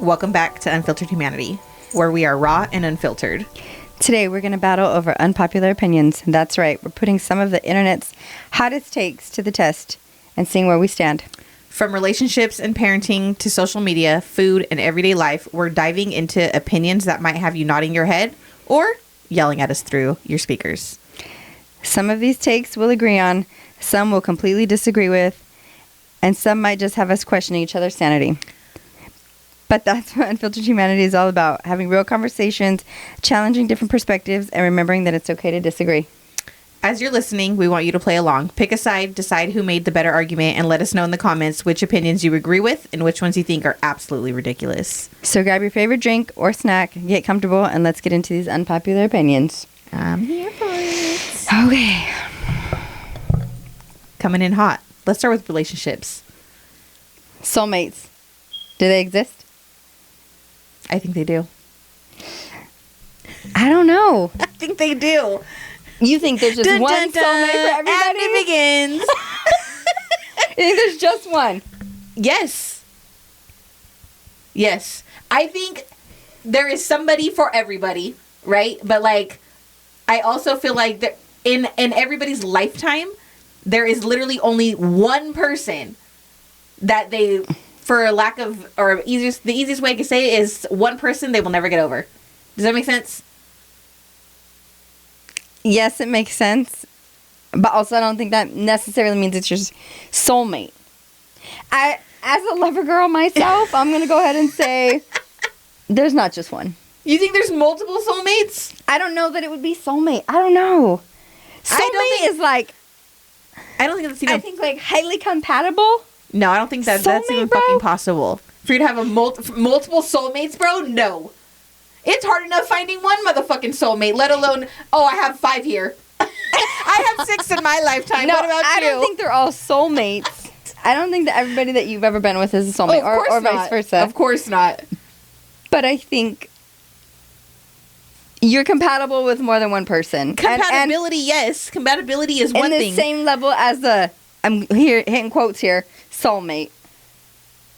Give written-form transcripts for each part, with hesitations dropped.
Welcome back to Unfiltered Humanity, where we are raw and unfiltered. Today, we're going to battle over unpopular opinions. That's right. We're putting some of the internet's hottest takes to the test and seeing where we stand. From relationships and parenting to social media, food, and everyday life, we're diving into opinions that might have you nodding your head or yelling at us through your speakers. Some of these takes we'll agree on, some we'll completely disagree with, and some might just have us questioning each other's sanity. But that's what Unfiltered Humanity is all about, having real conversations, challenging different perspectives, and remembering that it's okay to disagree. As you're listening, we want you to play along. Pick a side, decide who made the better argument, and let us know in the comments which opinions you agree with and which ones you think are absolutely ridiculous. So grab your favorite drink or snack, get comfortable, and let's get into these unpopular opinions. I'm here for it. Okay. Coming in hot. Let's start with relationships. Soulmates. Do they exist? I think they do. I don't know. I think they do. You think there's just one soulmate for everybody? And it begins. You think there's just one? Yes. Yes. I think there is somebody for everybody, right? But like, I also feel like that in everybody's lifetime, there is literally only one person that they, for lack of, or the easiest way I can say it is one person they will never get over. Does that make sense? Yes, it makes sense. But also, I don't think that necessarily means it's your soulmate. As a lover girl myself, I'm going to go ahead and say there's not just one. You think there's multiple soulmates? I don't know that it would be soulmate. I don't know. Soulmate is like, I don't think that's even... I think like highly compatible. No, I don't think that's even fucking possible. For you to have a multiple soulmates, bro? No. It's hard enough finding one motherfucking soulmate, let alone, I have 5 here. I have 6 in my lifetime. No, what about you? I don't think they're all soulmates. I don't think that everybody that you've ever been with is a soulmate, or vice versa. Of course not. But I think you're compatible with more than one person. Compatibility, yes. Compatibility is one thing. In the same level as I'm here hitting quotes here, soulmate.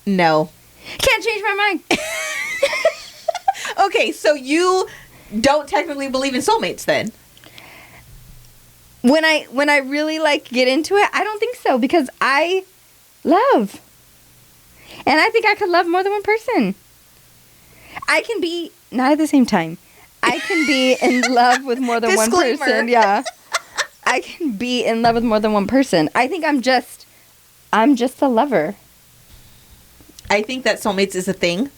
No. Can't change my mind. Okay, so you don't technically believe in soulmates then? When I really get into it, I don't think so, because I love. And I think I could love more than one person. I can be, not at the same time, I can be in love with more than one person. Yeah. I can be in love with more than one person. I think I'm just a lover. I think that soulmates is a thing.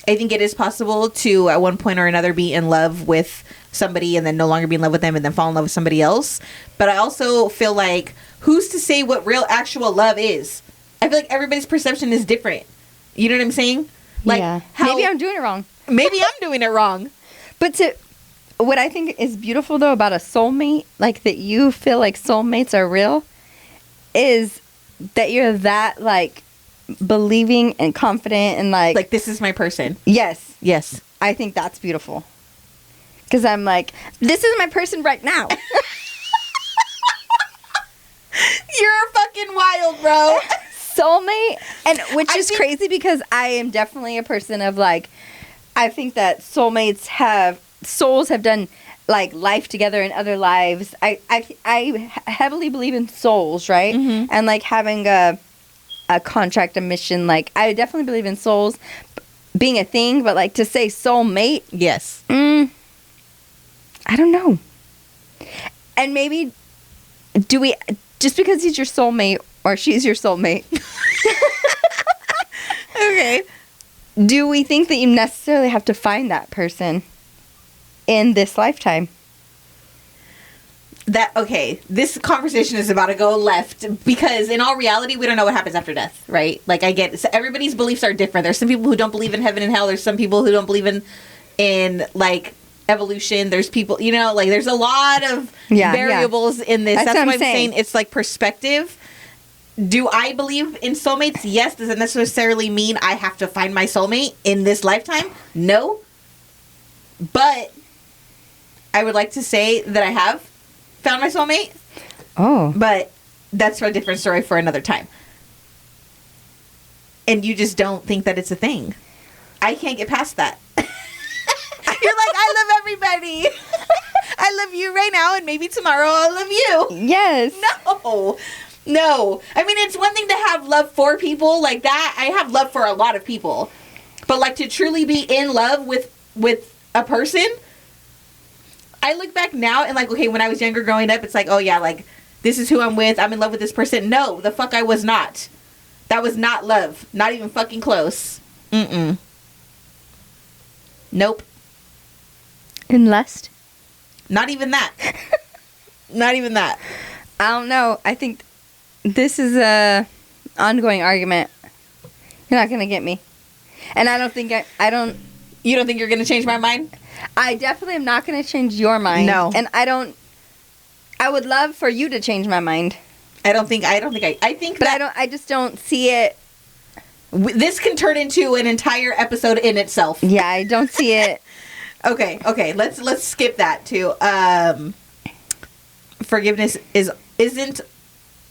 I think it is possible to, at one point or another, be in love with somebody and then no longer be in love with them and then fall in love with somebody else. But I also feel like, who's to say what real actual love is? I feel like everybody's perception is different. You know what I'm saying? Like, yeah. Maybe I'm doing it wrong. Maybe I'm doing it wrong. But what I think is beautiful, though, about a soulmate, like that you feel like soulmates are real, is that you're that, believing and confident and like this is my person. Yes. I think that's beautiful. Because I'm like, this is my person right now. You're fucking wild, bro. Soulmate. And which is crazy, because I am definitely a person of I think that souls have done life together in other lives. I heavily believe in souls, right? Mm-hmm. And having a contract, a mission. I definitely believe in souls being a thing, but to say soulmate, yes. I don't know. And maybe just because he's your soulmate or she's your soulmate, okay, do we think that you necessarily have to find that person in this lifetime? This conversation is about to go left, because in all reality, we don't know what happens after death, right? I get it. So everybody's beliefs are different. There's some people who don't believe in heaven and hell. There's some people who don't believe in evolution. There's people, there's a lot of variables in this. That's why I'm saying it's perspective. Do I believe in soulmates? Yes. Does it necessarily mean I have to find my soulmate in this lifetime? No. But I would like to say that I have found my soulmate. Oh. But that's a different story for another time. And you just don't think that it's a thing. I can't get past that. You're like, I love everybody. I love you right now, and maybe tomorrow I'll love you. Yes. No. I mean, it's one thing to have love for people like that. I have love for a lot of people. But, like, to truly be in love with a person, I look back now and, like, okay, when I was younger growing up, it's like, oh, yeah, like, this is who I'm with. I'm in love with this person. No, the fuck I was not. That was not love. Not even fucking close. Nope. In lust? Not even that. Not even that. I don't know. I think this is a ongoing argument. You're not going to get me. And I don't think I don't... You don't think you're going to change my mind? I definitely am not going to change your mind. No. And I would love for you to change my mind. I think I just don't see it. This can turn into an entire episode in itself. Yeah, I don't see it. Okay. Let's skip that too. Forgiveness isn't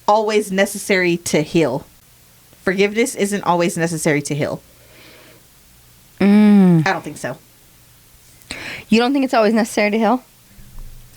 always necessary to heal. Forgiveness isn't always necessary to heal. I don't think so. You don't think it's always necessary to heal?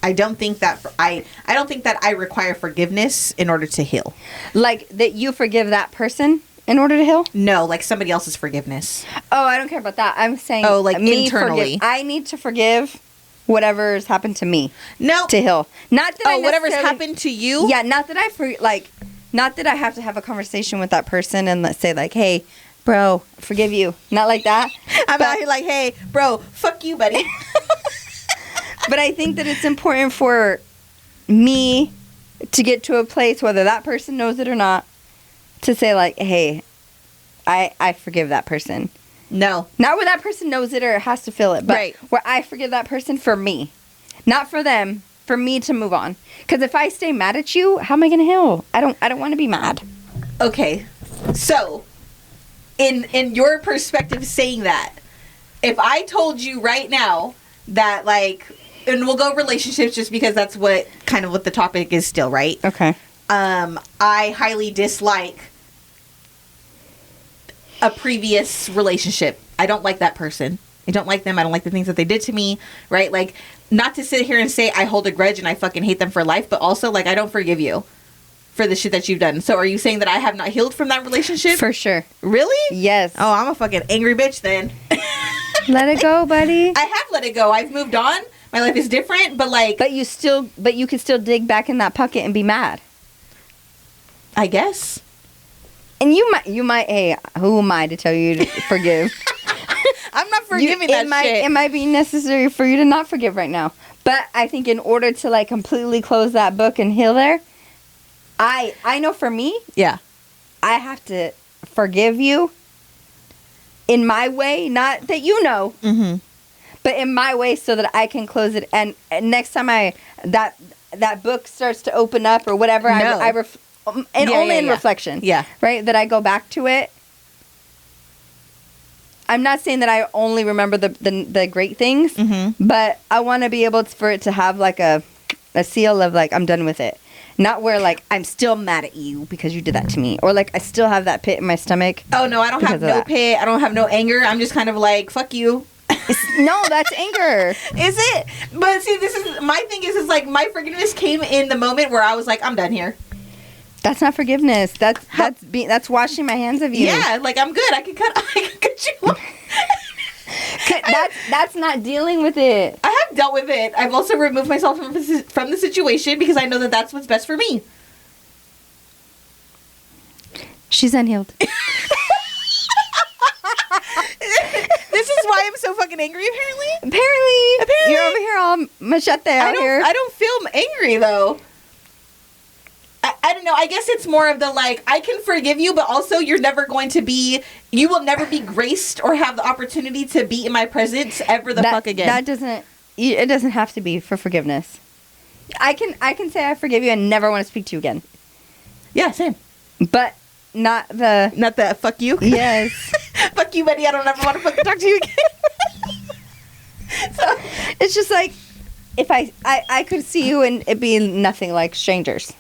I don't think that I don't think that I require forgiveness in order to heal. Like that you forgive that person in order to heal? No, like somebody else's forgiveness. Oh, I don't care about that. I'm saying like internally. I need to forgive whatever's happened to me. No. To heal. Not that whatever's happened to you? Yeah, not that I have to have a conversation with that person and let's say like, hey, bro, forgive you. Not like that. I'm out here like, hey, bro, fuck you, buddy. But I think that it's important for me to get to a place, whether that person knows it or not, to say like, hey, I forgive that person. No. Not where that person knows it or has to feel it, but where I forgive that person for me. Not for them, for me to move on. Because if I stay mad at you, how am I going to heal? I don't want to be mad. Okay. So, in your perspective saying that, if I told you right now that like... And we'll go relationships just because that's what the topic is still, right? Okay. I highly dislike a previous relationship. I don't like that person. I don't like them. I don't like the things that they did to me, right? Like, not to sit here and say I hold a grudge and I fucking hate them for life, but also, like, I don't forgive you for the shit that you've done. So are you saying that I have not healed from that relationship? For sure. Really? Yes. Oh, I'm a fucking angry bitch then. Let it go, buddy. I have let it go. I've moved on. My life is different, but like... But you can still dig back in that pocket and be mad. I guess. And you might, hey, who am I to tell you to forgive? I'm not forgiving that shit. It might be necessary for you to not forgive right now. But I think in order to like completely close that book and heal there, I know for me, yeah, I have to forgive you in my way, not that you know. Mm-hmm. But in my way so that I can close it. And next time that book starts to open up or whatever, only in reflection. Yeah. Right? That I go back to it. I'm not saying that I only remember the great things, but I want to be able for it to have like a seal of like, I'm done with it. Not where like, I'm still mad at you because you did that to me. Or like, I still have that pit in my stomach. Oh, no, I don't have no pit. I don't have no anger. I'm just kind of like, fuck you. No, that's anger. Is it? But see, this is my thing is like my forgiveness came in the moment where I was like, I'm done here. That's not forgiveness. That's washing my hands of you. Yeah, like I'm good. I can cut you off. That's not dealing with it. I have dealt with it. I've also removed myself from the situation because I know that that's what's best for me. She's unhealed. This is why I'm so fucking angry, apparently. You're over here all machete out here. I don't feel angry, though. I don't know. I guess it's more of the, like, I can forgive you, but also you will never be graced or have the opportunity to be in my presence ever fuck again. It doesn't have to be for forgiveness. I can say I forgive you and never want to speak to you again. Yeah, same. But not the fuck you? Yes. Fuck you, buddy. I don't ever want to fucking talk to you again. So it's just like, if I could see you and it be nothing like strangers.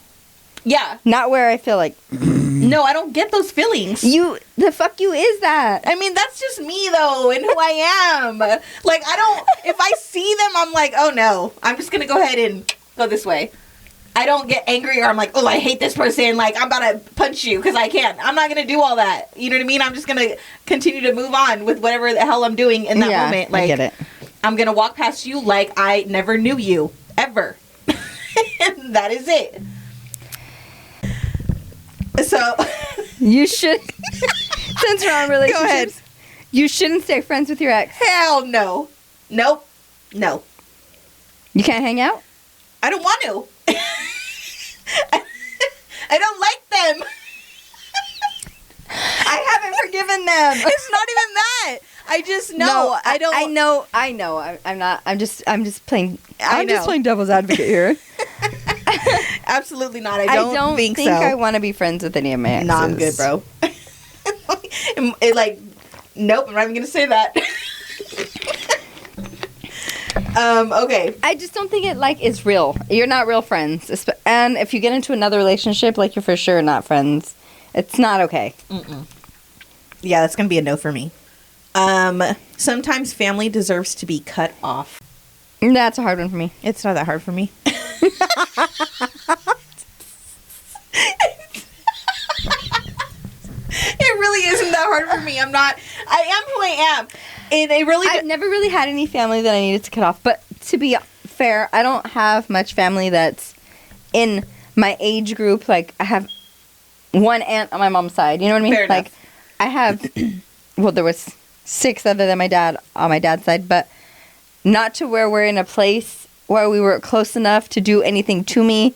Yeah. Not where I feel like... Yeah. No, I don't get those feelings. The fuck you is that? I mean, that's just me, though, and who I am. Like, I don't... If I see them, I'm like, oh, no. I'm just going to go ahead and go this way. I don't get angry or I'm like, oh, I hate this person. Like, I'm about to punch you because I can't. I'm not going to do all that. You know what I mean? I'm just going to continue to move on with whatever the hell I'm doing in that moment. Like, I get it. I'm going to walk past you like I never knew you. Ever. And that is it. So... You should... Since we're on relationships... Go ahead. You shouldn't stay friends with your ex. Hell no. Nope. No. You can't hang out? I don't want to. I don't like them. I haven't forgiven them. It's not even that. I just know. No, I don't. I know. I'm not. I'm just playing. I'm just playing devil's advocate here. Absolutely not. I don't think so. I want to be friends with any of my exes. Nah, I'm good, bro. Nope. I'm not even gonna say that. Okay. I just don't think it is real. You're not real friends. And if you get into another relationship, you're for sure not friends. It's not okay. Mm-mm. Yeah, that's going to be a no for me. Sometimes family deserves to be cut off. That's a hard one for me. It's not that hard for me. It really isn't that hard for me. I am who I am. And I've never really had any family that I needed to cut off. But to be fair, I don't have much family that's in my age group. Like, I have one aunt on my mom's side. You know what I mean? Fair enough. I have, well, there was 6 other than my dad on my dad's side. But not to where we're in a place where we were close enough to do anything to me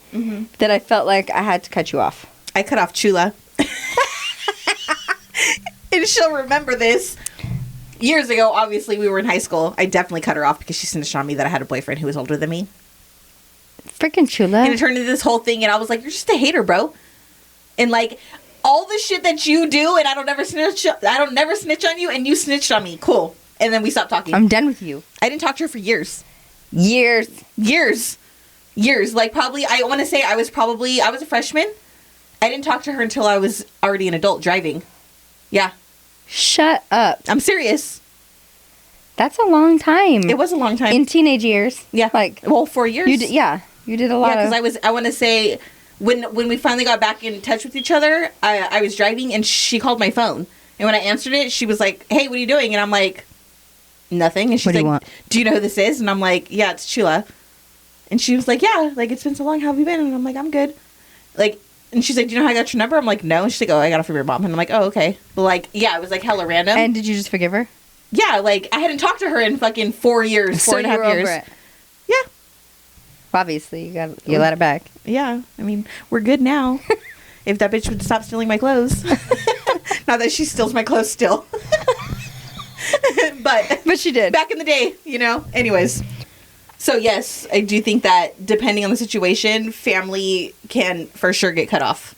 that I felt like I had to cut you off. I cut off Chula. And she'll remember this. Years ago, obviously, we were in high school. I definitely cut her off because she snitched on me that I had a boyfriend who was older than me. Freaking Chula. And it turned into this whole thing, and I was like, you're just a hater, bro. And, all the shit that you do, and I don't never snitch on you, and you snitched on me. Cool. And then we stopped talking. I'm done with you. I didn't talk to her for years. Years. Probably, I want to say I was a freshman. I didn't talk to her until I was already an adult driving. Yeah. Shut up. I'm serious. That's a long time. It was a long time. In teenage years. Yeah. 4 years. You did a lot. Yeah, because I want to say, when we finally got back in touch with each other, I was driving and she called my phone. And when I answered it, she was like, hey, what are you doing? And I'm like, nothing. And she's like, do you know who this is? And I'm like, yeah, it's Chula. And she was like, yeah, it's been so long. How have you been? And I'm like, I'm good. And she's like, do you know how I got your number? I'm like, no. And she's like, oh, I got it from your mom. And I'm like, oh, okay. But it was hella random. And did you just forgive her? Yeah, I hadn't talked to her in fucking 4 years, so 4.5 years. Over it. Yeah. Obviously, you let it back. Yeah. I mean, we're good now. If that bitch would stop stealing my clothes. Not that she steals my clothes still. But she did. Back in the day, Anyways. So, yes, I do think that depending on the situation, family can for sure get cut off.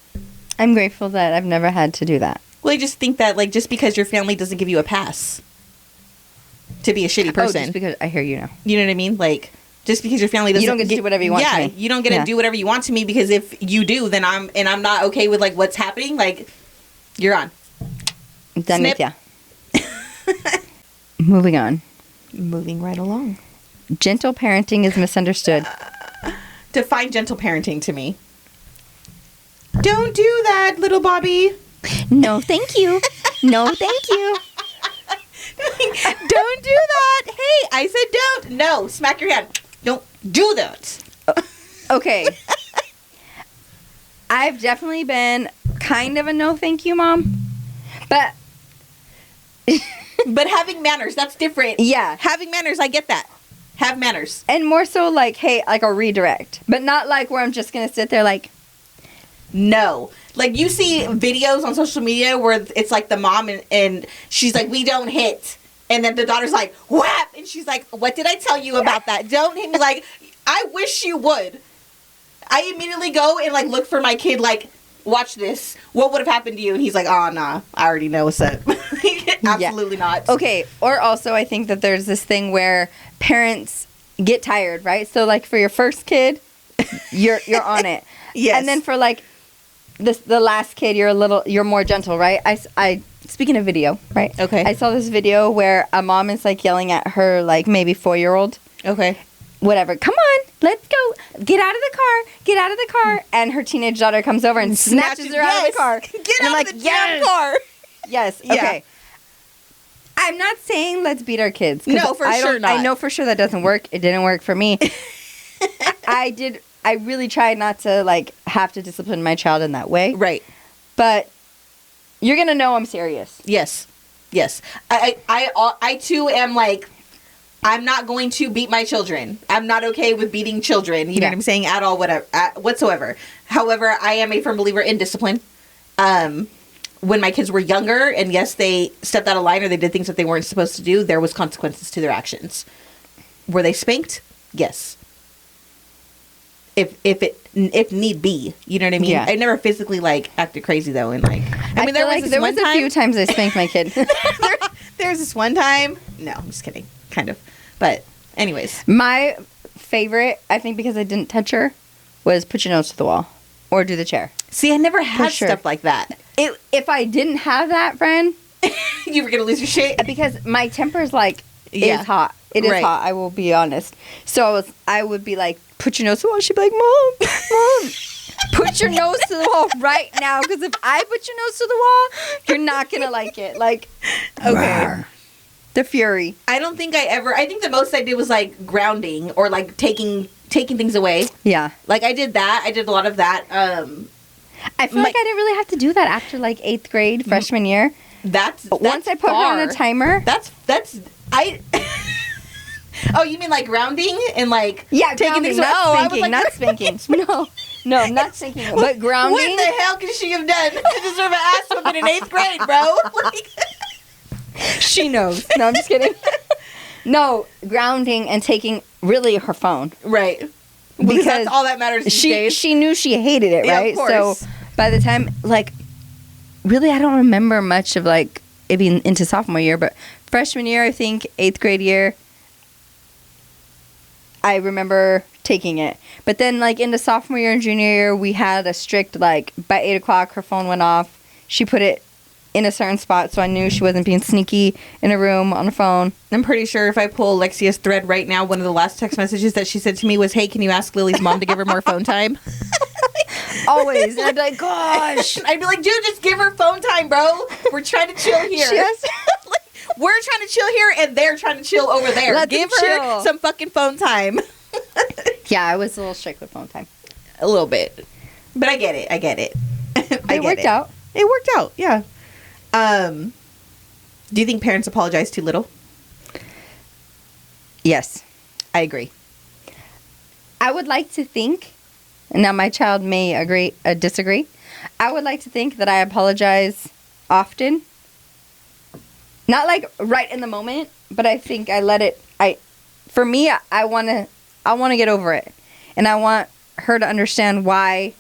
I'm grateful that I've never had to do that. Well, I just think that, just because your family doesn't give you a pass to be a shitty person. Oh, just because I hear you now. You know what I mean? Just because your family doesn't... You don't get to do whatever you want to me. Yeah, you don't get to do whatever you want to me because if you do, then I'm not okay with, what's happening, you're on. I'm done with ya. Moving on. Moving right along. Gentle parenting is misunderstood. Define gentle parenting to me. Don't do that, little Bobby. No, thank you. No, thank you. Don't do that. Hey, I said don't. No, smack your hand. Don't do that. Okay. I've definitely been kind of a no thank you mom. But having manners, that's different. Yeah. Having manners, I get that. Have manners. And more so hey, a redirect. But not where I'm just going to sit there No. You see videos on social media where it's the mom and she's like, we don't hit. And then the daughter's like, whap! And she's like, what did I tell you about that? Don't hit me. I wish you would. I immediately go and look for my kid watch this. What would have happened to you? And he's like, oh, nah. I already know what's up. Absolutely not. Okay. Or also I think that there's this thing where parents get tired, right? So for your first kid, you're on it. Yes. And then for the last kid, you're more gentle, right? I speaking of video, right? Okay. I saw this video where a mom is like yelling at her like maybe 4-year-old. Okay. Whatever. Come on, let's go. Get out of the car. And her teenage daughter comes over and snatches her out of the car. Get out of the damn car. Yes. Okay. Yeah. I'm not saying let's beat our kids. No, for sure not. I know for sure that doesn't work. It didn't work for me. I really tried not to like have to discipline my child in that way. Right. But you're gonna know I'm serious. Yes. I too am like, I'm not going to beat my children. I'm not okay with beating children. You know what I'm saying? At all, whatever, whatsoever. However, I am a firm believer in discipline. When my kids were younger, and yes, they stepped out of line or they did things that they weren't supposed to do, there was consequences to their actions. Were they spanked? Yes. If need be, you know what I mean. Yeah. I never physically like acted crazy though, and like I mean, there was a few times I spanked my kid. There's this one time. No, I'm just kidding. Kind of, but anyways, my favorite, I think, because I didn't touch her, was put your nose to the wall or do the chair. See, I never had stuff like that. If I didn't have that, friend, you were gonna lose your shit because my temper's like is hot. It is hot. I will be honest. So I would be like, put your nose to the wall. She'd be like, Mom, put your nose to the wall right now. Because if I put your nose to the wall, you're not going to like it. Like, okay. The fury. I don't think I think the most I did was like grounding or like taking things away. Yeah. Like I did that. I did a lot of that. I feel like I didn't really have to do that after like 8th grade, freshman year. That's once I put her on a timer. Oh, you mean like grounding and like taking things away? Not spanking. No, not spanking. But grounding. What the hell could she have done to deserve an ass whooping in 8th grade, bro? Like, she knows. No, I'm just kidding. No, grounding and taking really her phone. Right. Because that's all that matters these days. She knew she hated it, right? Yeah, of course. So by the time, like, really, I don't remember much of like it being into sophomore year, but freshman year, I think 8th grade year, I remember taking it. But then, like, into sophomore year and junior year, we had a strict, like, by 8 o'clock, her phone went off. She put it in a certain spot, so I knew she wasn't being sneaky in a room on her phone. I'm pretty sure if I pull Alexia's thread right now, one of the last text messages that she said to me was, hey, can you ask Lily's mom to give her more phone time? Always. And I'd be like, gosh. I'd be like, dude, just give her phone time, bro. We're trying to chill here. We're trying to chill here, and they're trying to chill over there. Give her some fucking phone time. Yeah, I was a little strict with phone time. A little bit. But I get it. It worked out. It worked out, yeah. Do you think parents apologize too little? Yes. I agree. I would like to think, now my child may disagree. I would like to think that I apologize often. Not like right in the moment, but I think I let it. For me, I want to get over it, and I want her to understand why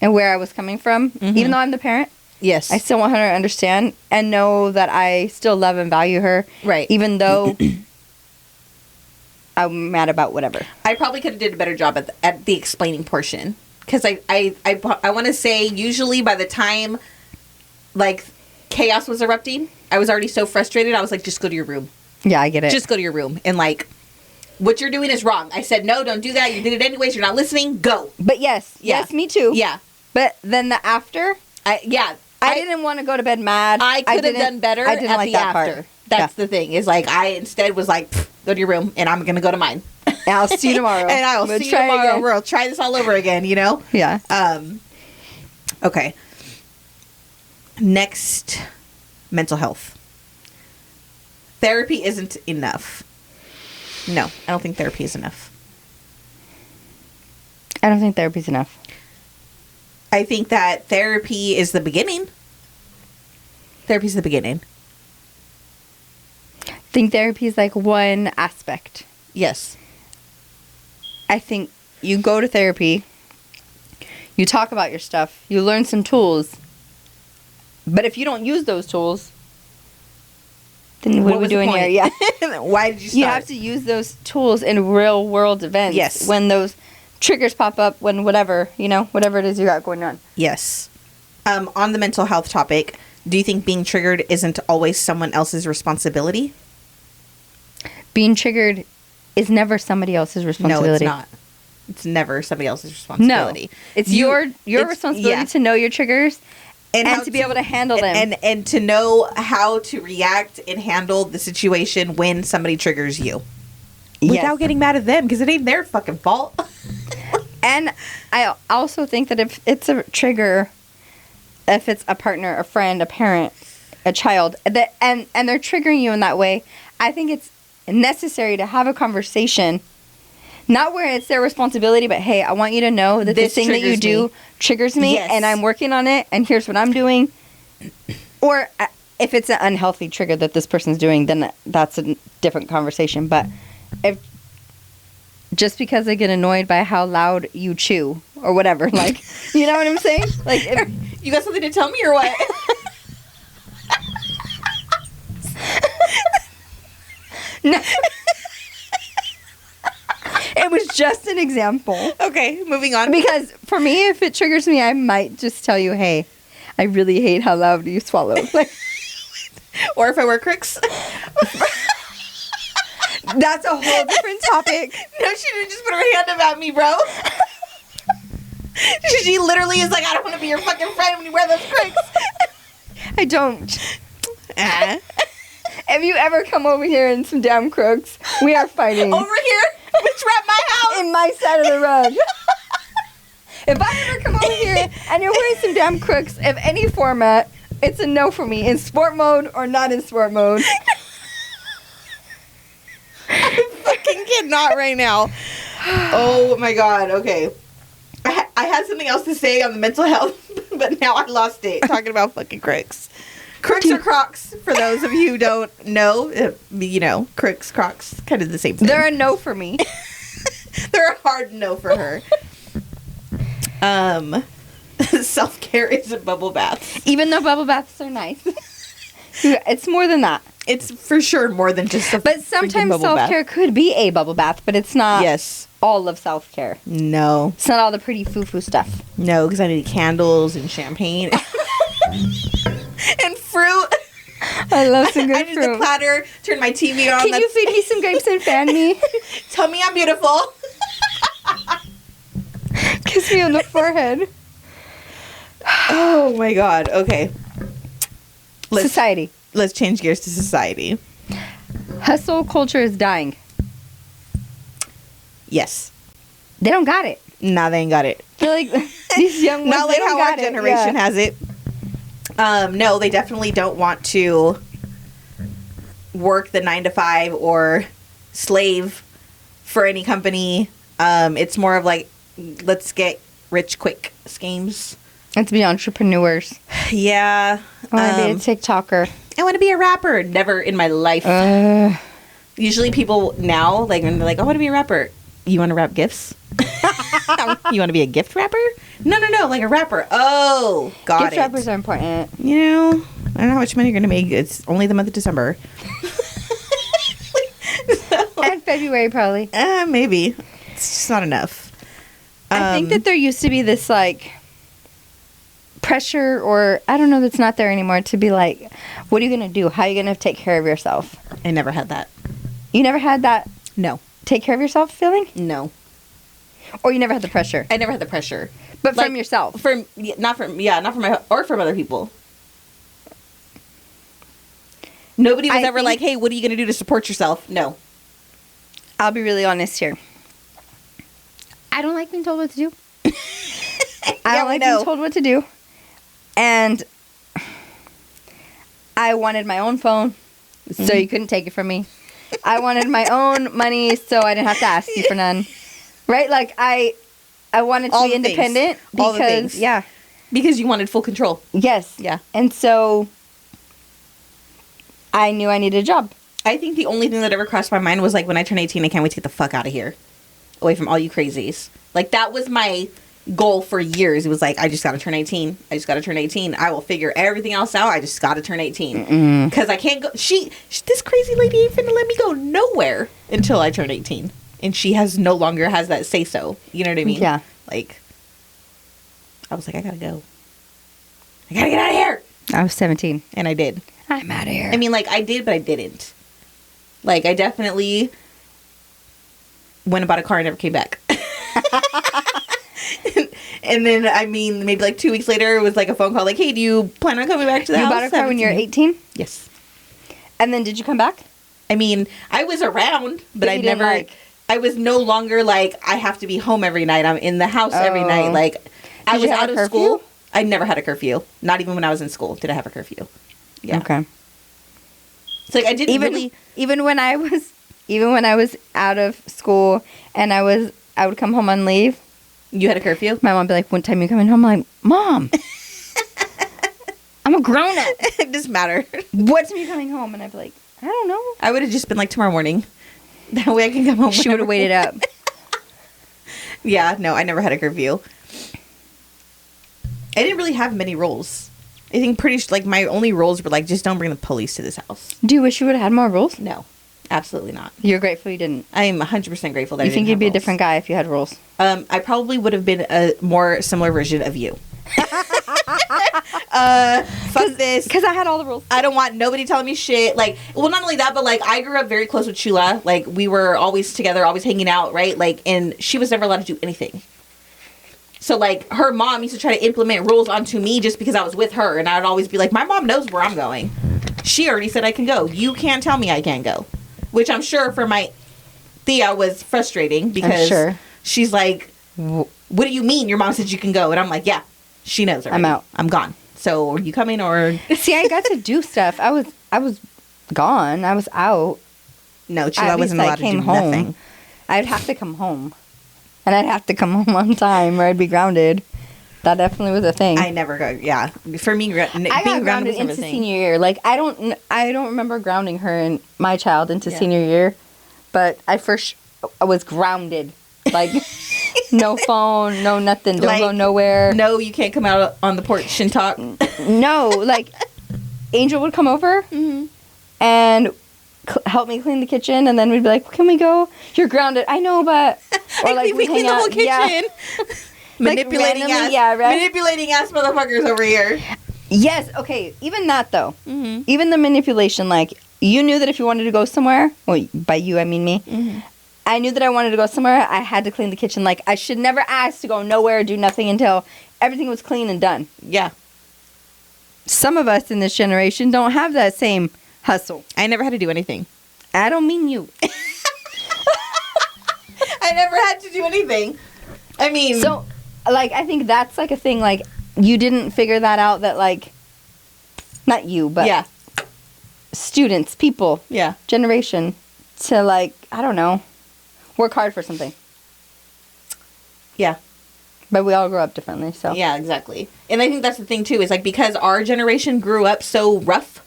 and where I was coming from. Mm-hmm. Even though I'm the parent, yes, I still want her to understand and know that I still love and value her. Right. Even though I'm mad about whatever. I probably could have did a better job at the explaining portion, because I want to say usually by the time like chaos was erupting, I was already so frustrated. I was like, just go to your room. Yeah, I get it. Just go to your room. And like, what you're doing is wrong. I said, no, don't do that. You did it anyways. You're not listening. Go. But yes, me too. Yeah. But then the after, I didn't want to go to bed mad. I could have done better. I didn't like that after. Part. That's the thing. Is like, I instead was like, go to your room, and I'm gonna go to mine. And I'll see you tomorrow. And I'll see you tomorrow. We'll try this all over again. You know. Yeah. Okay. Next, mental health. Therapy isn't enough. No, I don't think therapy is enough. I don't think therapy is enough. I think that therapy is the beginning. Therapy is the beginning. I think therapy is like one aspect. Yes. I think you go to therapy, you talk about your stuff, you learn some tools, but if you don't use those tools, then what are we doing here? Yeah. Why did you start? You have to use those tools in real world events. Yes. When those triggers pop up when whatever it is you got going on. Yes. On the mental health topic, do you think being triggered isn't always someone else's responsibility? Being triggered is never somebody else's responsibility. No, it's not. It's never somebody else's responsibility. No. It's your responsibility to know your triggers and to be able to handle them. And to know how to react and handle the situation when somebody triggers you. Without getting mad at them, because it ain't their fucking fault. And I also think that if it's a trigger, if it's a partner, a friend, a parent, a child, and they're triggering you in that way, I think it's necessary to have a conversation, not where it's their responsibility, but hey, I want you to know that this thing that you do triggers me, and I'm working on it, and here's what I'm doing. Or if it's an unhealthy trigger that this person's doing, then that's a different conversation. But if just because I get annoyed by how loud you chew or whatever, like, you know what I'm saying? Like, you got something to tell me or what? No. It was just an example. Okay, moving on. Because for me, if it triggers me, I might just tell you, hey, I really hate how loud you swallow. Like, or if I wear Cricks. That's a whole different topic. No, she didn't just put her hand up at me, bro. She literally is like, I don't want to be your fucking friend when you wear those Cricks. I don't. If you ever come over here in some damn Crooks, we are fighting. Over here? Which at my house? In my side of the rug. If I ever come over here and you're wearing some damn Crooks of any format, it's a no for me. In sport mode or not in sport mode. I fucking cannot right now. Oh my god, okay. I had something else to say on the mental health, but now I lost it. Talking about fucking Cricks. Cricks or Crocs, for those of you who don't know. You know, Cricks, Crocs, kind of the same thing. They're a no for me. They're a hard no for her. Self-care isn't bubble baths. Even though bubble baths are nice. It's more than that. It's for sure more than just a But sometimes self-care could be a bubble bath, but it's not all of self-care. No. It's not all the pretty foo-foo stuff. No, because I need candles and champagne. And fruit. I love some good fruit. I need the platter, turn my TV on. Can you feed me some grapes and fan me? Tell me I'm beautiful. Kiss me on the forehead. Oh my god, okay. Society. Let's change gears to society. Hustle culture is dying. Yes. They don't got it. Nah, they ain't got it. They're like, these young ones, not like how our generation has it. No, they definitely don't want to work the 9 to 5 or slave for any company. It's more of like, let's get rich quick schemes. And to be entrepreneurs. Yeah. I want to be a TikToker. I want to be a rapper. Never in my life. Usually people now, like, when they're like, I want to be a rapper. You want to rap gifts? You want to be a gift rapper? No, like a rapper. Oh, got gift it. Gift rappers are important. You know, I don't know how much money you're going to make. It's only the month of December. And February, probably. Maybe. It's just not enough. I think that there used to be this, like, pressure, or I don't know, that's not there anymore, to be like, what are you going to do? How are you going to take care of yourself? I never had that. You never had that? No. Take care of yourself feeling? No. Or you never had the pressure? I never had the pressure. But like, from yourself? Not from my, or from other people. Nobody was ever like, hey, what are you going to do to support yourself? No. I'll be really honest here. I don't like being told what to do. I don't like being told what to do. And I wanted my own phone, so you couldn't take it from me. I wanted my own money, so I didn't have to ask you for none. Right? Like, I wanted to be independent because, because you wanted full control. Yes. Yeah. And so I knew I needed a job. I think the only thing that ever crossed my mind was, like, when I turn 18, I can't wait to get the fuck out of here. Away from all you crazies. Like, that was my goal for years. It was like, I just got to turn 18. I will figure everything else out. I just got to turn 18. Because I can't go. This crazy lady ain't finna let me go nowhere until I turn 18. and she no longer has that say so. You know what I mean? Yeah. Like, I was like, I gotta go. I gotta get out of here. I was 17. And I did. I'm out of here. I mean, like, I did, but I didn't. Like, I definitely went and bought a car and never came back. And then, I mean, maybe like 2 weeks later, it was like a phone call like, hey, do you plan on coming back to the house? You bought a car when you were 18? Yes. And then did you come back? I mean, I was around, but I never, I was no longer like, I have to be home every night. I'm in the house every night. Like, I was out of school. I never had a curfew. Not even when I was in school did I have a curfew. Yeah. Okay. It's like I didn't even when I was out of school and I would come home on leave. You had a curfew? My mom would be like, "What time are you coming home?" I'm like, "Mom, I'm a grown up. It doesn't matter. What time are you coming home?" And I'd be like, "I don't know." I would have just been like, tomorrow morning. That way I can come home. She would have waited up. Yeah, no, I never had a curfew. I didn't really have many rules. I think like my only rules were like, just don't bring the police to this house. Do you wish you would have had more rules? No, absolutely not. You're grateful you didn't. I am 100% grateful that you think you'd be a different guy if you had rules? I probably would have been a more similar version of you. Fuck this. Because I had all the rules. I don't want nobody telling me shit. Like, well, not only that, but like I grew up very close with Chula. Like, we were always together, always hanging out, right? Like, and she was never allowed to do anything. So, like, her mom used to try to implement rules onto me just because I was with her. And I would always be like, my mom knows where I'm going. She already said I can go. You can't tell me I can't go. Which I'm sure for my Thea was frustrating because she's like, what do you mean your mom said you can go? And I'm like, yeah, she knows already. I'm out. I'm gone. So, are you coming or... See, I got to do stuff. I was gone. I was out. No, Chula wasn't allowed to do nothing. I'd have to come home. And I'd have to come home on time or I'd be grounded. That definitely was a thing. I never go. Yeah, for me, being I got grounded into senior year. Like I don't remember grounding her and my child into senior year, but I was grounded. Like no phone, no nothing. Don't go nowhere. No, you can't come out on the porch and talk. No, like Angel would come over and help me clean the kitchen, and then we'd be like, "Can we go? You're grounded." I know, but or like we clean the whole kitchen. Yeah. Manipulating ass, manipulating ass motherfuckers over here. Yes, okay. Even that though, even the manipulation. Like you knew that if you wanted to go somewhere, well, by you I mean me. I knew that I wanted to go somewhere. I had to clean the kitchen. Like I should never ask to go nowhere, do nothing until everything was clean and done. Yeah. Some of us in this generation don't have that same hustle. I never had to do anything. I don't mean you. I never had to do anything. I mean... So, like, I think that's, like, a thing, like, you didn't figure that out that, like, not you, but... Yeah. Students, people. Yeah. Generation. To, like, I don't know, work hard for something. Yeah. But we all grow up differently, so... Yeah, exactly. And I think that's the thing, too, is, like, because our generation grew up so rough...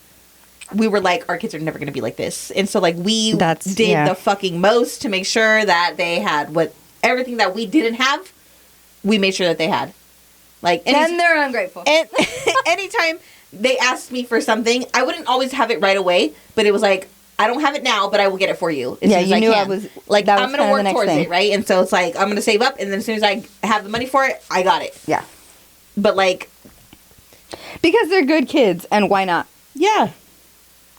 We were like, our kids are never going to be like this. And so, like, we did the fucking most to make sure that they had everything that we didn't have, we made sure that they had. Like, and they're ungrateful. And anytime they asked me for something, I wouldn't always have it right away, but it was like, I don't have it now, but I will get it for you. As soon as you knew can. I was... Like, I'm going to work towards it, right? And so it's like, I'm going to save up, and then as soon as I have the money for it, I got it. Yeah. But, like... Because they're good kids, and why not? Yeah.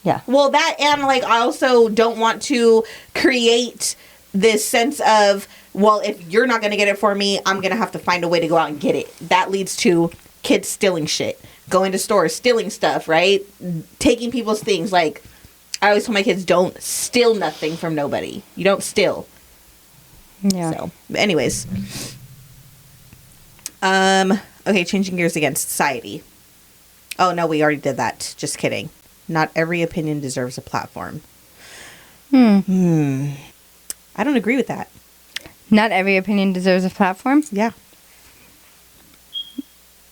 Yeah. Well, that and, like, I also don't want to create this sense of, well, if you're not going to get it for me, I'm going to have to find a way to go out and get it. That leads to kids stealing shit. Going to stores, stealing stuff, right? Taking people's things. Like, I always tell my kids, don't steal nothing from nobody. You don't steal. Yeah. So, but anyways. Okay, changing gears again. Society. Oh, no, we already did that. Just kidding. Not every opinion deserves a platform. I don't agree with that. Not every opinion deserves a platform? Yeah.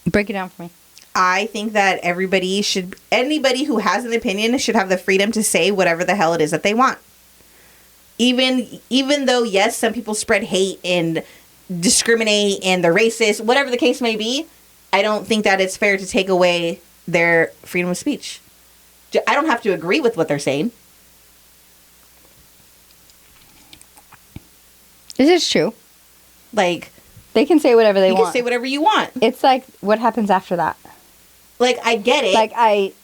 Break it down for me. I think that anybody who has an opinion should have the freedom to say whatever the hell it is that they want. Even though, yes, some people spread hate and discriminate and they're racist, whatever the case may be, I don't think that it's fair to take away their freedom of speech. I don't have to agree with what they're saying. This is true. Like, they can say whatever they want. You can say whatever you want. It's like, what happens after that? Like, I get it.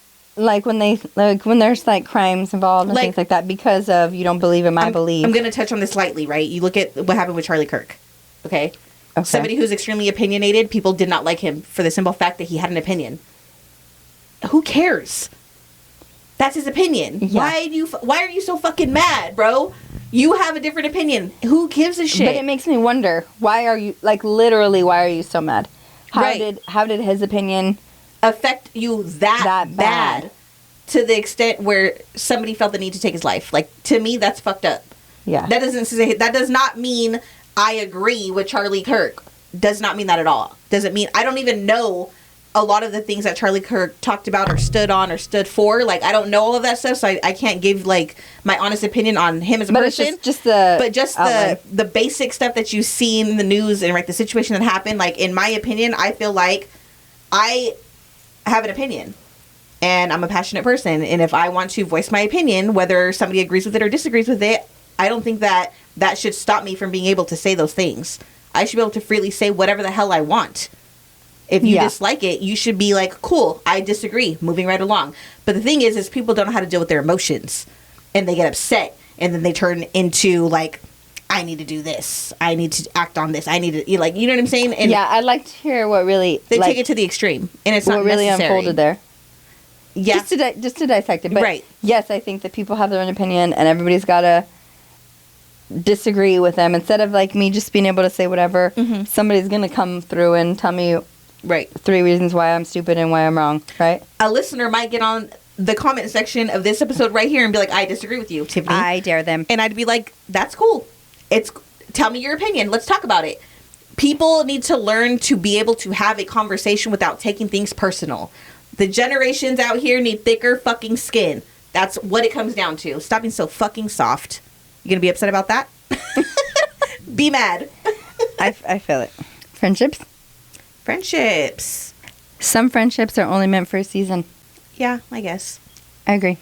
When there's like crimes involved and things like that because of you don't believe in my belief. I'm going to touch on this lightly, right? You look at what happened with Charlie Kirk. Okay? Somebody who's extremely opinionated, people did not like him for the simple fact that he had an opinion. Who cares? That's his opinion. Yeah. Why are you so fucking mad, bro? You have a different opinion. Who gives a shit? But it makes me wonder, why are you so mad? How did his opinion affect you that bad to the extent where somebody felt the need to take his life? Like, to me, that's fucked up. Yeah. That does not mean I agree with Charlie Kirk. Does not mean that at all. Doesn't mean I don't even know a lot of the things that Charlie Kirk talked about or stood on or stood for. Like, I don't know all of that stuff, so I can't give like my honest opinion on him as a person. It's just the basic stuff that you see in the news and like the situation that happened. Like, in my opinion, I feel like I have an opinion and I'm a passionate person, and if I want to voice my opinion, whether somebody agrees with it or disagrees with it, I don't think that should stop me from being able to say those things. I should be able to freely say whatever the hell I want. If you dislike it, you should be like, cool, I disagree, moving right along. But the thing is people don't know how to deal with their emotions, and they get upset, and then they turn into like, I need to do this, I need to act on this, I need to, like, you know what I'm saying? And yeah, I'd like to hear what really they take it to the extreme, and it's not really necessary. Unfolded there. Yeah, just to dissect it. But right. Yes, I think that people have their own opinion, and everybody's gotta disagree with them. Instead of like me just being able to say whatever, somebody's gonna come through and tell me 3 reasons why I'm stupid and why I'm wrong. Right? A listener might get on the comment section of this episode right here and be like, I disagree with you, Tiffany. I dare them. And I'd be like, that's cool. Tell me your opinion. Let's talk about it. People need to learn to be able to have a conversation without taking things personal. The generations out here need thicker fucking skin. That's what it comes down to. Stop being so fucking soft. You gonna be upset about that? Be mad. I feel it. Friendships. Some friendships are only meant for a season. Yeah, I guess. I agree.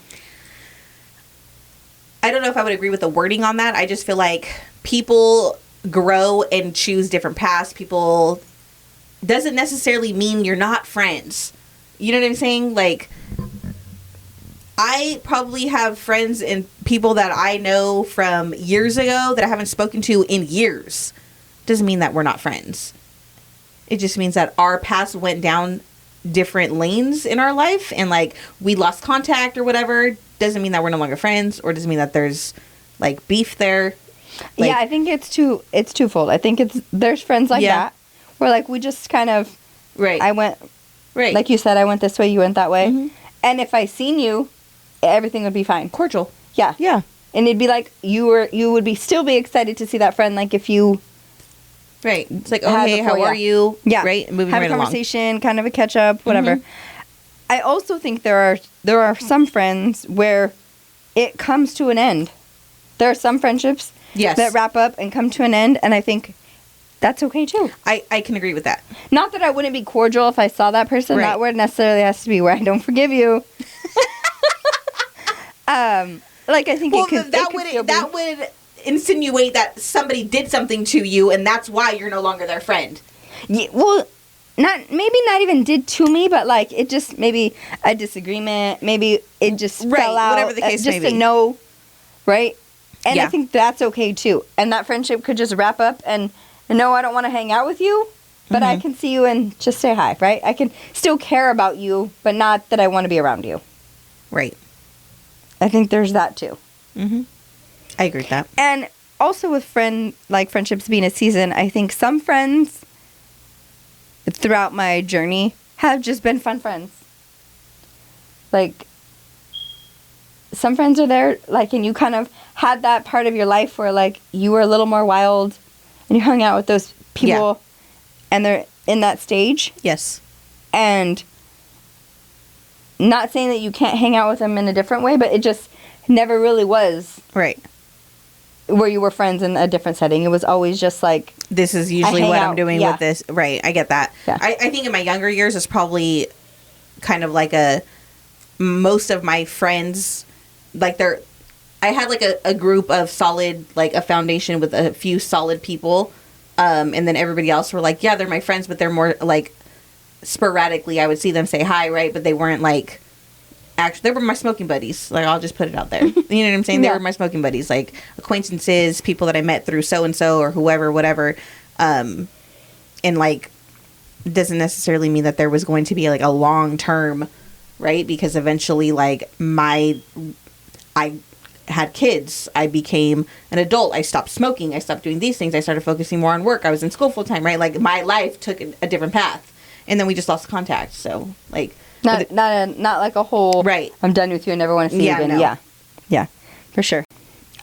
I don't know if I would agree with the wording on that. I just feel like people grow and choose different paths. People doesn't necessarily mean you're not friends. You know what I'm saying? Like, I probably have friends and people that I know from years ago that I haven't spoken to in years. Doesn't mean that we're not friends. It just means that our paths went down different lanes in our life, and like we lost contact or whatever. Doesn't mean that we're no longer friends, or doesn't mean that there's like beef there. Like, yeah, I think it's twofold. I think there's friends like that where like we just kind of I went like you said, I went this way, you went that way, and if I seen you, everything would be fine, cordial. Yeah, and it'd be like you would still be excited to see that friend, like if you. Right. It's like, oh, hey, how are you? Yeah. Right? Moving have right a conversation, kind of a catch-up, whatever. I also think there are some friends where it comes to an end. There are some friendships that wrap up and come to an end, and I think that's okay, too. I can agree with that. Not that I wouldn't be cordial if I saw that person. Right. That word necessarily has to be where I don't forgive you. Like, I think that would insinuate that somebody did something to you and that's why you're no longer their friend. Yeah, well, not even did to me, but like it just maybe a disagreement, maybe it just fell out, whatever the case may be. Just a no, right? And I think that's okay too. And that friendship could just wrap up and no, I don't want to hang out with you, but I can see you and just say hi, right? I can still care about you, but not that I want to be around you. Right. I think there's that too. I agree with that. And also with friendships being a season, I think some friends throughout my journey have just been fun friends. Like, some friends are there, like, and you kind of had that part of your life where, like, you were a little more wild and you hung out with those people and they're in that stage. Yes. And not saying that you can't hang out with them in a different way, but it just never really was. Right. Where you were friends in a different setting. It was always just like... This is usually what I'm doing with this. Right, I get that. Yeah. I think in my younger years, it's probably kind of like most of my friends, like I had like a group of solid, like a foundation with a few solid people. And then everybody else were like, yeah, they're my friends, but they're more like sporadically. I would see them say hi, right? But they weren't like, actually, they were my smoking buddies. Like, I'll just put it out there. You know what I'm saying? They were my smoking buddies, like acquaintances, people that I met through so-and-so or whoever, whatever. And like, doesn't necessarily mean that there was going to be like a long-term, right? Because eventually, like, I had kids. I became an adult. I stopped smoking. I stopped doing these things. I started focusing more on work. I was in school full time, right? Like, my life took a different path. And then we just lost contact. So, like... Not like a whole... Right. I'm done with you. I never want to see you again. No. Yeah, for sure.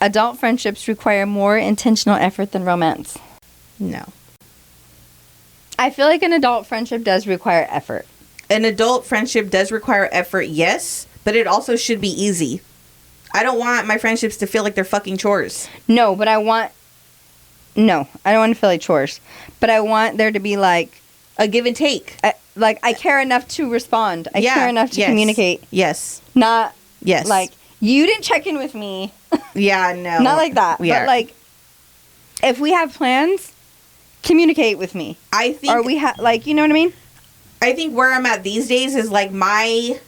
Adult friendships require more intentional effort than romance. No. I feel like an adult friendship does require effort. An adult friendship does require effort, yes. But it also should be easy. I don't want my friendships to feel like they're fucking chores. No, but I don't want to feel like chores. But I want there to be like... a give and take. I care enough to respond. I care enough to communicate. Yes. Not... Yes. Like, you didn't check in with me. Yeah, no. Not like that. But like, if we have plans, communicate with me. I think... Or we have... Like, you know what I mean? I think where I'm at these days is like my...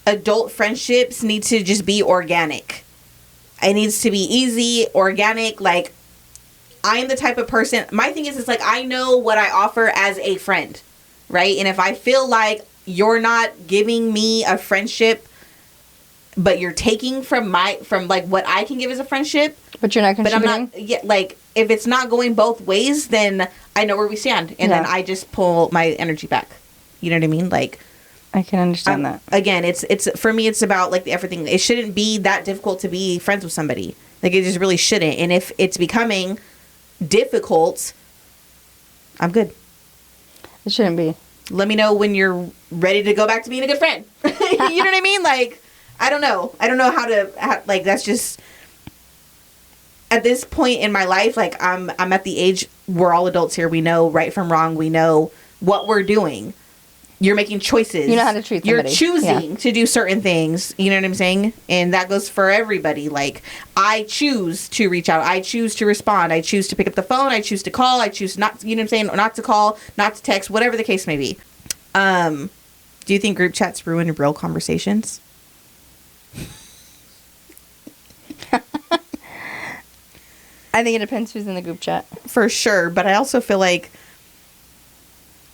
adult friendships need to just be organic. It needs to be easy, organic. Like, I am the type of person... My thing is, it's like, I know what I offer as a friend, right? And if I feel like you're not giving me a friendship, but you're taking from like what I can give as a friendship... But you're not contributing? But I'm not... Yeah, like, if it's not going both ways, then I know where we stand. And then I just pull my energy back. You know what I mean? Like... I can understand that. Again, it's for me, it's about like the everything. It shouldn't be that difficult to be friends with somebody. Like, it just really shouldn't. And if it's becoming difficult, I'm good. It shouldn't be. Let me know when you're ready to go back to being a good friend. You know what I mean? Like, I don't know. I don't know how to, like, that's just, at this point in my life, like, I'm at the age, we're all adults here. We know right from wrong. We know what we're doing. You're making choices. You know how to treat somebody. You're choosing to do certain things. You know what I'm saying? And that goes for everybody. Like, I choose to reach out. I choose to respond. I choose to pick up the phone. I choose to call. I choose not, you know what I'm saying? Not to call, not to text, whatever the case may be. Do you think group chats ruin real conversations? I think it depends who's in the group chat. For sure. But I also feel like,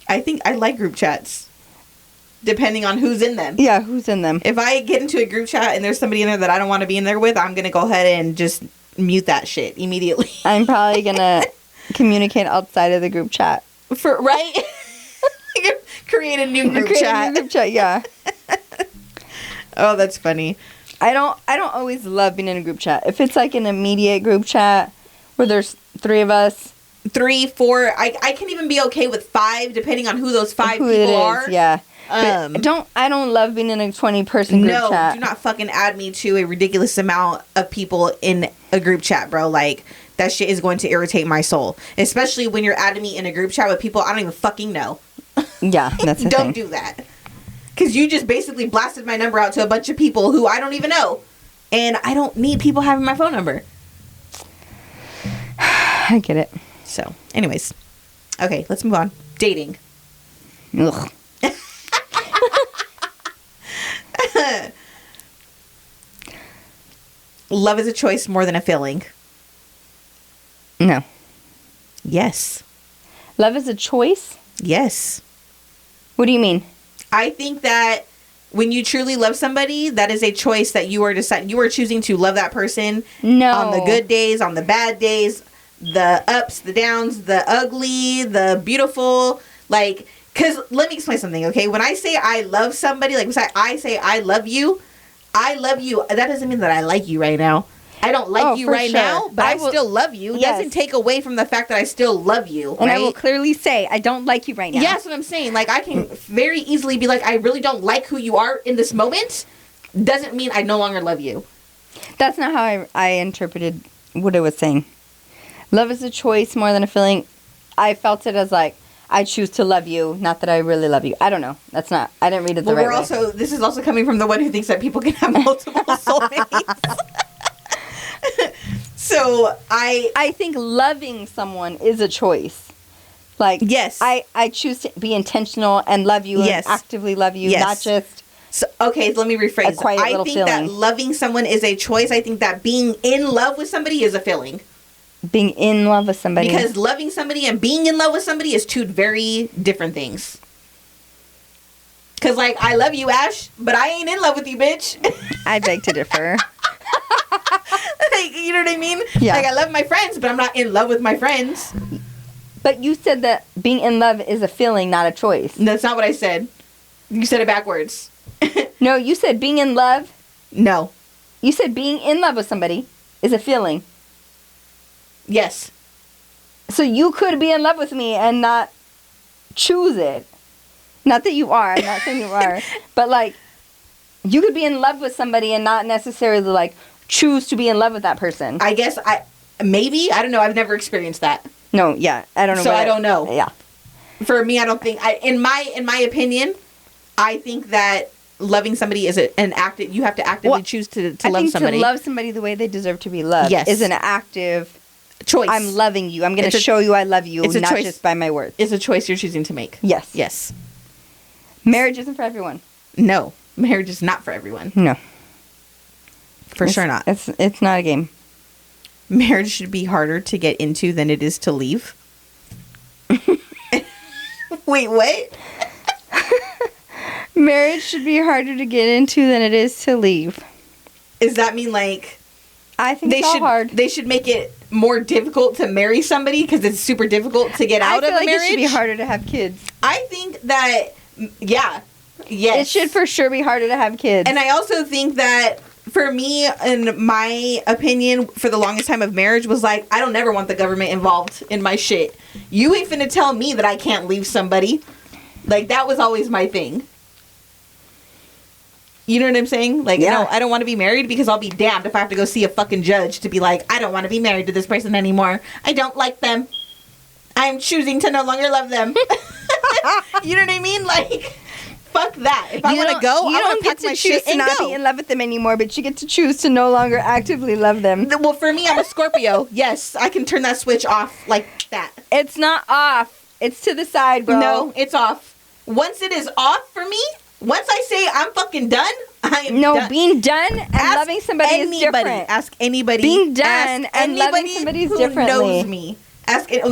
I think I like group chats. Depending on who's in them. Yeah, who's in them. If I get into a group chat and there's somebody in there that I don't want to be in there with, I'm going to go ahead and just mute that shit immediately. I'm probably going to communicate outside of the group chat. Right? Create a new group chat. A new group chat, yeah. Oh, that's funny. I don't always love being in a group chat. If it's like an immediate group chat where there's 3 of us. 3, 4. I can even be okay with 5, depending on who those 5 people are. Yeah. I don't love being in a 20-person group chat. No, do not fucking add me to a ridiculous amount of people in a group chat, bro. Like, that shit is going to irritate my soul. Especially when you're adding me in a group chat with people I don't even fucking know. Yeah, that's the Don't do that. Because you just basically blasted my number out to a bunch of people who I don't even know. And I don't need people having my phone number. I get it. So, anyways. Okay, let's move on. Dating. Ugh. Love is a choice more than a feeling. No. Yes. Love is a choice? Yes. What do you mean? I think that when you truly love somebody, that is a choice that you are deciding. You are choosing to love that person. No. On the good days, on the bad days, the ups, the downs, the ugly, the beautiful. Like, because let me explain something, okay? When I say I love somebody, like I say I love you, that doesn't mean that I like you right now. I don't like you right now, but I still love you. It doesn't take away from the fact that I still love you. And I will clearly say, I don't like you right now. Yeah, that's what I'm saying. Like, I can very easily be like, I really don't like who you are in this moment. Doesn't mean I no longer love you. That's not how I interpreted what it was saying. Love is a choice more than a feeling. I felt it as like, I choose to love you, not that I really love you. I don't know. I didn't read it the right way. This is also coming from the one who thinks that people can have multiple soulmates. So I think loving someone is a choice. Like, yes, I choose to be intentional and love you and actively love you, not just. So, okay, let me rephrase. I think feeling. That loving someone is a choice. I think that being in love with somebody is a feeling. Being in love with somebody. Because loving somebody and being in love with somebody is two very different things. Because, like, I love you, Ash, but I ain't in love with you, bitch. I beg to differ. Like, you know what I mean? Yeah. Like, I love my friends, but I'm not in love with my friends. But you said that being in love is a feeling, not a choice. That's not what I said. You said it backwards. No, you said being in love. No. You said being in love with somebody is a feeling. Yes. So you could be in love with me and not choose it. Not that you are. I'm not saying you are. But, like, you could be in love with somebody and not necessarily, like, choose to be in love with that person. I guess maybe. I don't know. I've never experienced that. No, yeah. I don't know. So I don't know. Yeah. For me, I don't think... In my opinion, I think that loving somebody is an active... You have to actively choose to love somebody. I think to love somebody the way they deserve to be loved is an active... choice. I'm loving you. I'm going to show you I love you, not choice. Just by my words. It's a choice you're choosing to make. Yes. Yes. Marriage isn't for everyone. No. Marriage is not for everyone. No. For sure not. It's not a game. Marriage should be harder to get into than it is to leave. Wait, what? Marriage should be harder to get into than it is to leave. Does that mean, like... I think it's all hard. They should make it more difficult to marry somebody because it's super difficult to get out of a marriage? It should be harder to have kids. I think that... Yeah. Yes. It should for sure be harder to have kids. And I also think that... For me, in my opinion, for the longest time of marriage was like, I don't ever want the government involved in my shit. You ain't finna tell me that I can't leave somebody. Like, that was always my thing. You know what I'm saying? Like, no, I don't want to be married because I'll be damned if I have to go see a fucking judge to be like, I don't want to be married to this person anymore. I don't like them. I'm choosing to no longer love them. You know what I mean? Like... Fuck that. If I want to go, I want to pack my shit and not be in love with them anymore, but you get to choose to no longer actively love them. Well, for me, I'm a Scorpio. Yes, I can turn that switch off like that. It's not off. It's to the side, bro. No, it's off. Once it is off for me, once I say I'm fucking done, I am done. Being done and loving somebody is different. Ask anybody. Being done and loving somebody is different. Knows me. Ask it.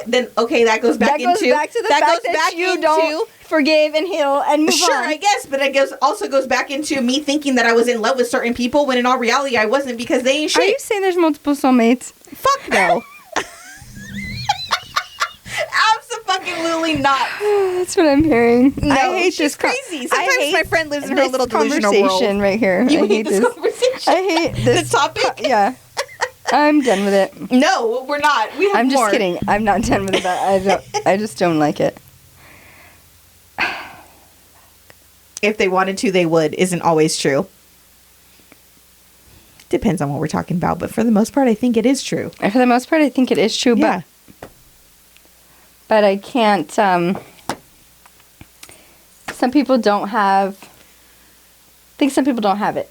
Then okay, that goes back into the fact that you don't forgive and heal and move on. Sure, I guess, but it also goes back into me thinking that I was in love with certain people when in all reality I wasn't because they ain't shit. Are you saying there's multiple soulmates? Fuck no. Absolutely not. That's what I'm hearing. No, I hate this crazy. Sometimes my friend lives in her little delusional world. Conversation right here. You hate this conversation? I hate this the topic. Yeah. I'm done with it. No, we're not. We have I'm more. just kidding. I'm not done with it. I just don't like it. If they wanted to, they would. Isn't always true. Depends on what we're talking about, but for the most part, I think it is true. For the most part, I think it is true, yeah. But I can't. Some people don't have. I think some people don't have it.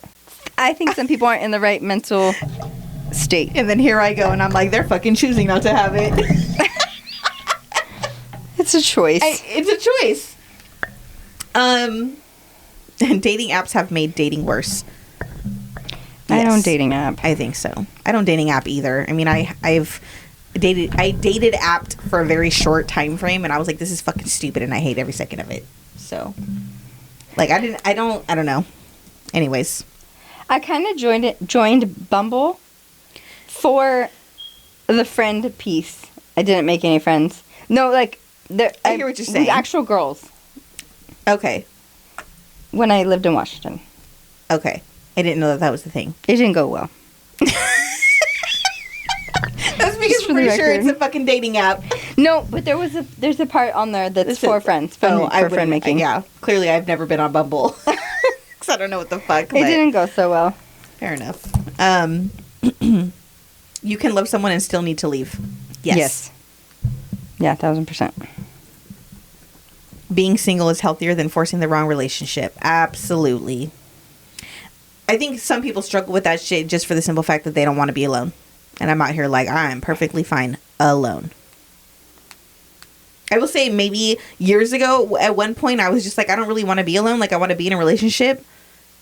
I think some people aren't in the right mental state. And then here I go, and I'm like, they're fucking choosing not to have it. It's a choice. It's a choice. And dating apps have made dating worse. I don't dating app. I think so. I don't dating app either. I mean, I dated apped for a very short time frame, and I was like, this is fucking stupid, and I hate every second of it. So, like, I don't know. Anyways, I kind of joined Bumble for the friend piece. I didn't make any friends. No, like I hear what you're saying. The actual girls. Okay. When I lived in Washington. Okay. I didn't know that was the thing. It didn't go well. That's because I'm pretty sure it's a fucking dating app. No, but there's a part on there that's for friends. For friend making. Yeah. Clearly I've never been on Bumble. Because I don't know what the fuck. It didn't go so well. Fair enough. You can love someone and still need to leave. Yes. Yeah, 1000%. Being single is healthier than forcing the wrong relationship. Absolutely. I think some people struggle with that shit just for the simple fact that they don't want to be alone. And I'm out here like, I'm perfectly fine alone. I will say maybe years ago, at one point, I was just like, I don't really want to be alone. Like, I want to be in a relationship.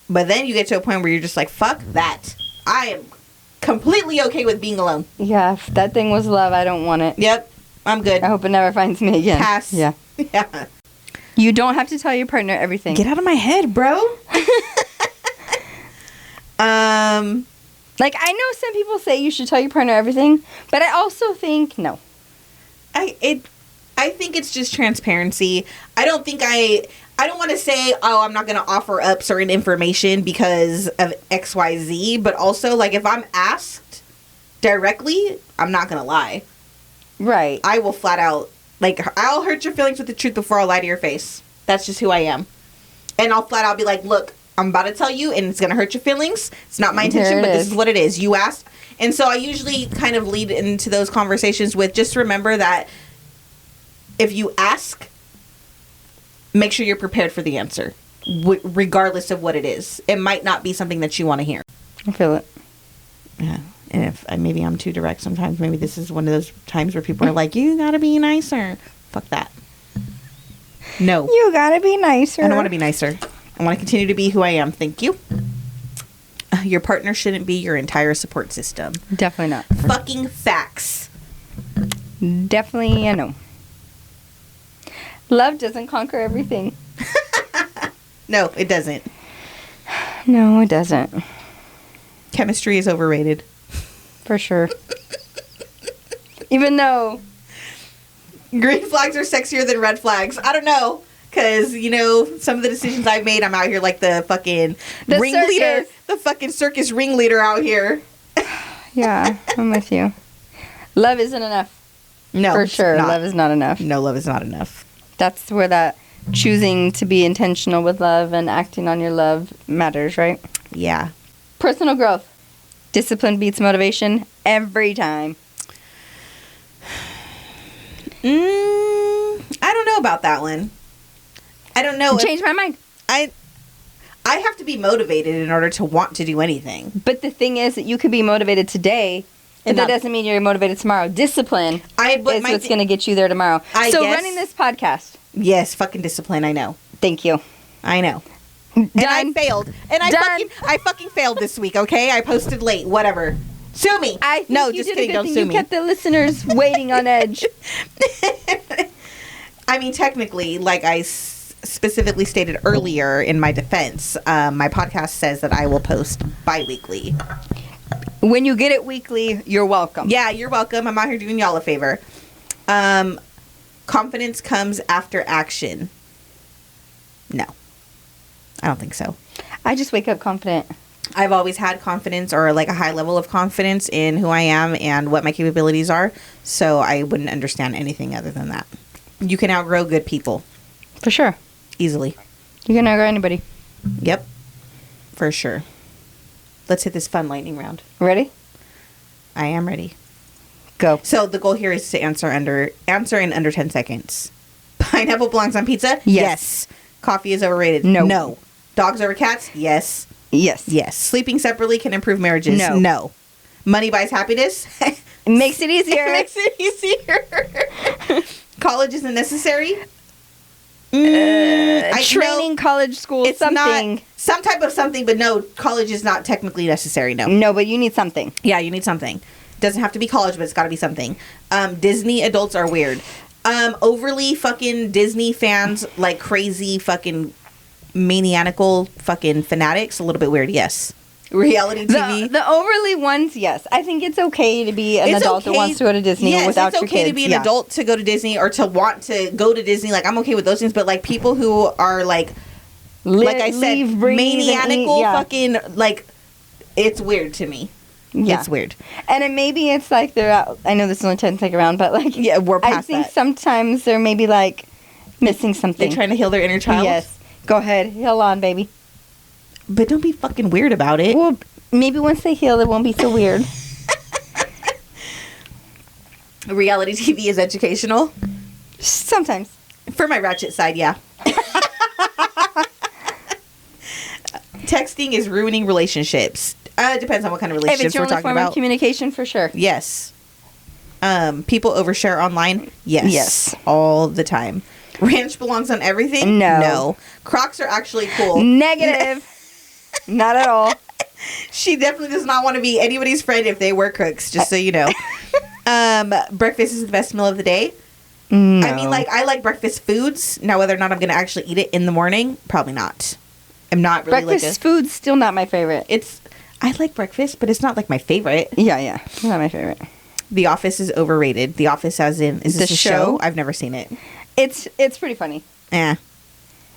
But then you get to a point where you're just like, fuck that. I am completely okay with being alone. Yeah, if that thing was love, I don't want it. Yep, I'm good. I hope it never finds me again. Pass. Yeah. Yeah. You don't have to tell your partner everything. Get out of my head, bro. Like, I know some people say you should tell your partner everything, but I also think no. I think it's just transparency. I don't want to say, oh, I'm not going to offer up certain information because of XYZ, but also, like, if I'm asked directly, I'm not going to lie. Right. I will flat out, like, I'll hurt your feelings with the truth before I'll lie to your face. That's just who I am. And I'll flat out be like, look, I'm about to tell you, and it's going to hurt your feelings. It's not my intention, but this is what it is. You asked. And so I usually kind of lead into those conversations with, just remember that if you ask, make sure you're prepared for the answer, regardless of what it is. It might not be something that you want to hear. I feel it. Yeah. And if maybe I'm too direct sometimes, maybe this is one of those times where people are like, you gotta be nicer. Fuck that. No. You gotta be nicer. I don't want to be nicer. I want to continue to be who I am. Thank you. Your partner shouldn't be your entire support system. Definitely not. Fucking facts. Definitely a no. Love doesn't conquer everything. No, it doesn't. No, it doesn't. Chemistry is overrated. For sure. Even though green flags are sexier than red flags. I don't know. Because, you know, some of the decisions I've made, I'm out here like the fucking ringleader. The fucking circus ringleader out here. Yeah, I'm with you. Love isn't enough. No. For sure. Love is not enough. No, love is not enough. That's where that choosing to be intentional with love and acting on your love matters, right? Yeah. Personal growth. Discipline beats motivation every time. I don't know about that one. I don't know. Change my mind. I have to be motivated in order to want to do anything. But the thing is that you could be motivated today, but that doesn't mean you're motivated tomorrow. Discipline is what's going to get you there tomorrow. Running this podcast. Yes, fucking discipline, I know. Thank you. I know. Done. And I failed. And I fucking failed this week, okay? I posted late. Whatever. Sue me. No, just kidding. Don't sue me. You kept the listeners waiting on edge. I mean, technically, like I specifically stated earlier in my defense, my podcast says that I will post bi-weekly. When you get it weekly, you're welcome. Yeah, you're welcome. I'm out here doing y'all a favor. Confidence comes after action. No. I don't think so. I just wake up confident. I've always had confidence, or like a high level of confidence in who I am and what my capabilities are. So I wouldn't understand anything other than that. You can outgrow good people. For sure. Easily. You can outgrow anybody. Yep. For sure. Let's hit this fun lightning round. Ready? I am ready. Go. So the goal here is to answer in under 10 seconds. Pineapple belongs on pizza? Yes. Coffee is overrated? No. No. Dogs over cats? Yes. Yes. Yes. Sleeping separately can improve marriages? No. No. Money buys happiness? It makes it easier. It makes it easier. College isn't necessary? Training, college, school, it's something. Not, some type of something, but no, college is not technically necessary, no. No, but you need something. Yeah, you need something. Doesn't have to be college, but it's got to be something. Disney adults are weird. Overly fucking Disney fans, like crazy fucking maniacal fucking fanatics, a little bit weird, yes. Reality TV. The overly ones, yes. I think it's okay to be an adult that wants to go to Disney without your kids. It's okay to be an adult to go to Disney or to want to go to Disney. Like, I'm okay with those things. But, like, people who are, like I said, maniacal fucking, like, it's weird to me. Yeah. It's weird. And maybe it's like they're out. I know this is only 10-second round, but, like, yeah, we're past I think sometimes they're maybe, like, missing something. They're trying to heal their inner child? Yes. Go ahead. Heal on, baby. But don't be fucking weird about it. Well, maybe once they heal, it won't be so weird. Reality TV is educational? Sometimes. For my ratchet side, yeah. Texting is ruining relationships. It depends on what kind of relationships if it's your we're only talking form about. Of communication, for sure. Yes. People overshare online. Yes. Yes. All the time. Ranch belongs on everything. No. Crocs are actually cool. Negative. Not at all. She definitely does not want to be anybody's friend if they wear Crocs, just so you know. Breakfast is the best meal of the day. No. I mean, like, I like breakfast foods. Now, whether or not I'm going to actually eat it in the morning, probably not. I'm not really breakfast food's still not my favorite. I like breakfast, but it's not like my favorite. Yeah. Not my favorite. The Office is overrated. The Office as in, is this a show? I've never seen it. It's pretty funny. Yeah.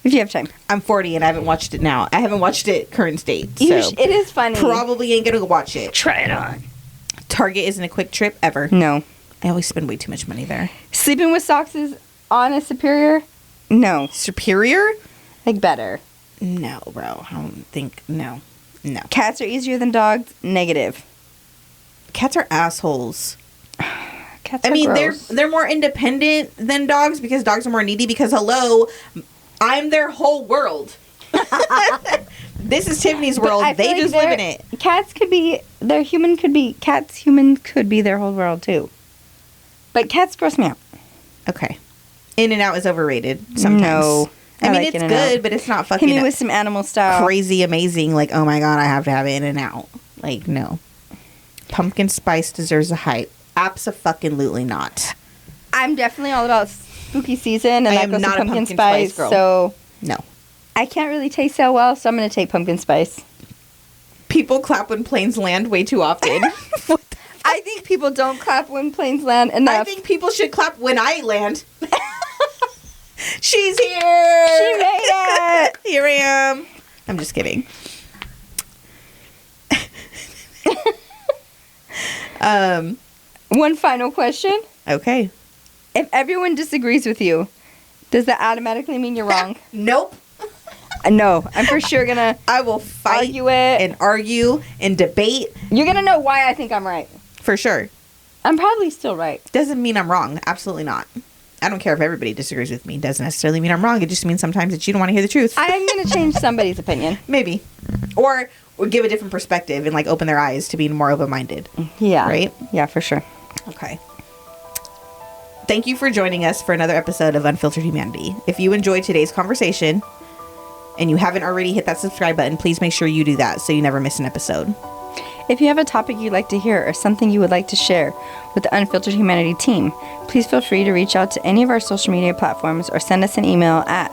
If you have time. I'm 40 and I haven't watched it now. I haven't watched it current state. So it is funny. Probably ain't gonna go watch it. Try it on. Target isn't a quick trip ever. No. I always spend way too much money there. Sleeping with socks is on a superior? No. Superior? Like better. No, bro. I don't think. No. Cats are easier than dogs? Negative. Cats are assholes. Cats are gross. they're more independent than dogs because dogs are more needy because hello, I'm their whole world. This is Tiffany's world. They just live in it. Cats could be human could be their whole world too. But cats gross me out. Okay. In-N-Out is overrated sometimes. No. I mean, like it's good, but it's not fucking... Hit me with some animal style. Crazy, amazing, like, oh my god, I have to have In-N-Out. Like, no. Pumpkin spice deserves a hype. Abso-fucking-lutely not. I'm definitely all about spooky season, and I am not a pumpkin spice girl. So no. I can't really taste so well, so I'm going to take pumpkin spice. People clap when planes land way too often. I think people don't clap when planes land enough. I think people should clap when I land. She's here! She made it! Here I am. I'm just kidding. One final question. Okay. If everyone disagrees with you, does that automatically mean you're wrong? Nope. No, I'm for sure gonna... I will fight argue it. And argue and debate. You're gonna know why I think I'm right. For sure. I'm probably still right. Doesn't mean I'm wrong. Absolutely not. I don't care if everybody disagrees with me. It doesn't necessarily mean I'm wrong. It just means sometimes that you don't want to hear the truth. I'm going to change somebody's opinion. Maybe. Or give a different perspective and, like, open their eyes to being more open-minded. Yeah. Right? Yeah, for sure. Okay. Thank you for joining us for another episode of Unfiltered Humanity. If you enjoyed today's conversation and you haven't already hit that subscribe button, please make sure you do that so you never miss an episode. If you have a topic you'd like to hear or something you would like to share with the Unfiltered Humanity team, please feel free to reach out to any of our social media platforms or send us an email at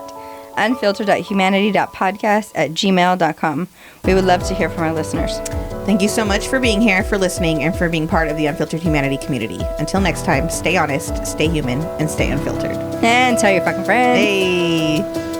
unfiltered.humanity.podcast@gmail.com. We would love to hear from our listeners. Thank you so much for being here, for listening, and for being part of the Unfiltered Humanity community. Until next time, stay honest, stay human, and stay unfiltered. And tell your fucking friends. Hey.